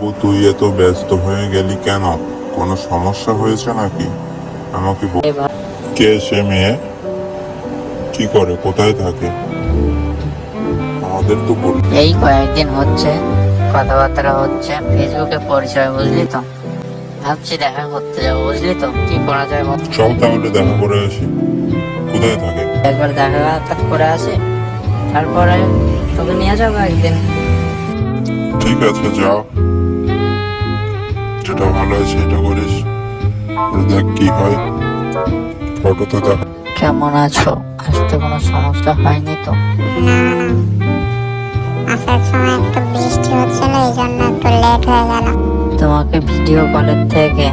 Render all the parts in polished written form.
বাবু, তুই এত ব্যস্ত হয়ে গেলি কেন? কোনো সমস্যা হয়েছে নাকি? আমাকে বল। কে সে মেয়ে? কি করে? কোথায় থাকে? আমাদের তো বল। এই কয়েকদিন হচ্ছে কথাবার্তা হচ্ছে, ফেসবুকে পরিচয়, বুঝলি তো। ভাবছি দেখা করতে যাবো, বুঝলি তো। কি করা যায় বল? চল তাহলে দেখা করে আসি। কোথায় থাকে? একবার দেখা সাক্ষাৎ করে আসি, তারপরে তোকে নিয়ে যাবো একদিন। ঠিক আছে, যা, যেটা ভালো হয় সেটা করিস। দেখ কি হয়, ফটো তো দেখ। কেমন আছো? আসতে কোনো সমস্যা হয়নি তো? আসার সময় একটু বৃষ্টি হচ্ছিল, এই জন্য একটু লেট হয়ে গেল। তোমাকে ভিডিও কলের থেকে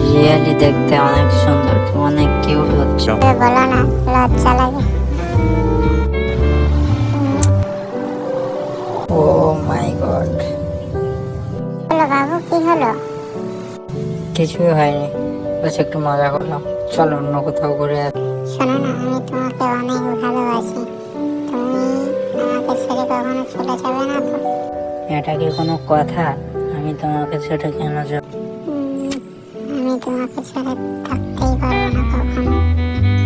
রিয়েলি দেখতে অনেক সুন্দর, তুমি অনেক কিউট হচ্ছে। বলো না, লজ্জা লাগে। ও মাই গড। বলো বাবু, কি হলো? কিছুই হয়নি, বাস একটু মজা করলাম। চলো অন্য কোথাও ঘুরে আসি। শোনো না, আমি তোমাকে অনেক ভালোবাসি। তুমি আমাকে ছেড়ে কখনো চলে যাবে না তো? এটা কি কোনো কথা? আমি তোমাকে ছেড়ে কেন যাব? আমি তোমাকে ছেড়ে থাকতেই পারবো না কখনো।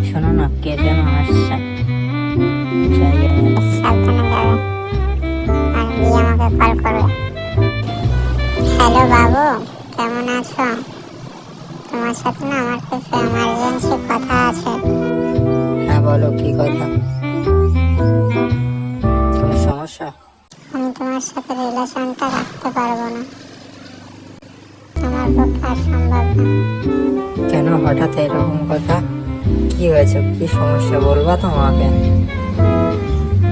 শোনো না, কে যেন আসছে। যাই আমি। সাবধানে যাবে, আর গিয়ে আমাকে কল করবে। হ্যালো বাবু, কেমন আছো? তোমার সাথে না আমার কিছু এমার্জেন্সি কথা আছে। হ্যাঁ বলো, কি কথা? কোনো সমস্যা? আমি তোমার সাথে রিলেশনটা রাখতে পারবো না, আমার পক্ষে আর সম্ভব না। কেন হঠাৎ এরকম কথা? কি হয়েছে? কি সমস্যা বলবা তোমাকে?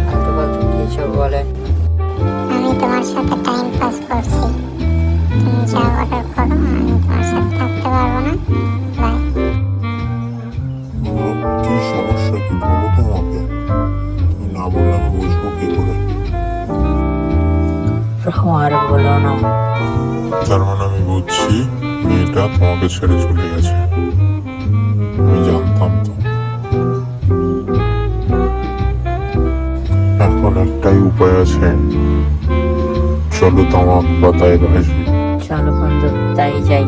ফালতু ফালতু কিছু বলে। আমি তোমার সাথে টাইম পাস করছি, তুমি যা অর্ডার করো, আমি তোমার সাথে থাকতে পারবো না। বাই। কি সমস্যা, কি বলো তো আমাকে। তুমি না বললে আমি বুঝবো কি করে? আর বলো না। তার মানে আমি বুঝছি, মেয়েটা তোমাকে ছেড়ে চলে গেছে। আমি জানতাম তো। এখন একটাই উপায় আছে, চলো তামাক পাতায় ভাসি। চলো বন্ধু, তাই যাই।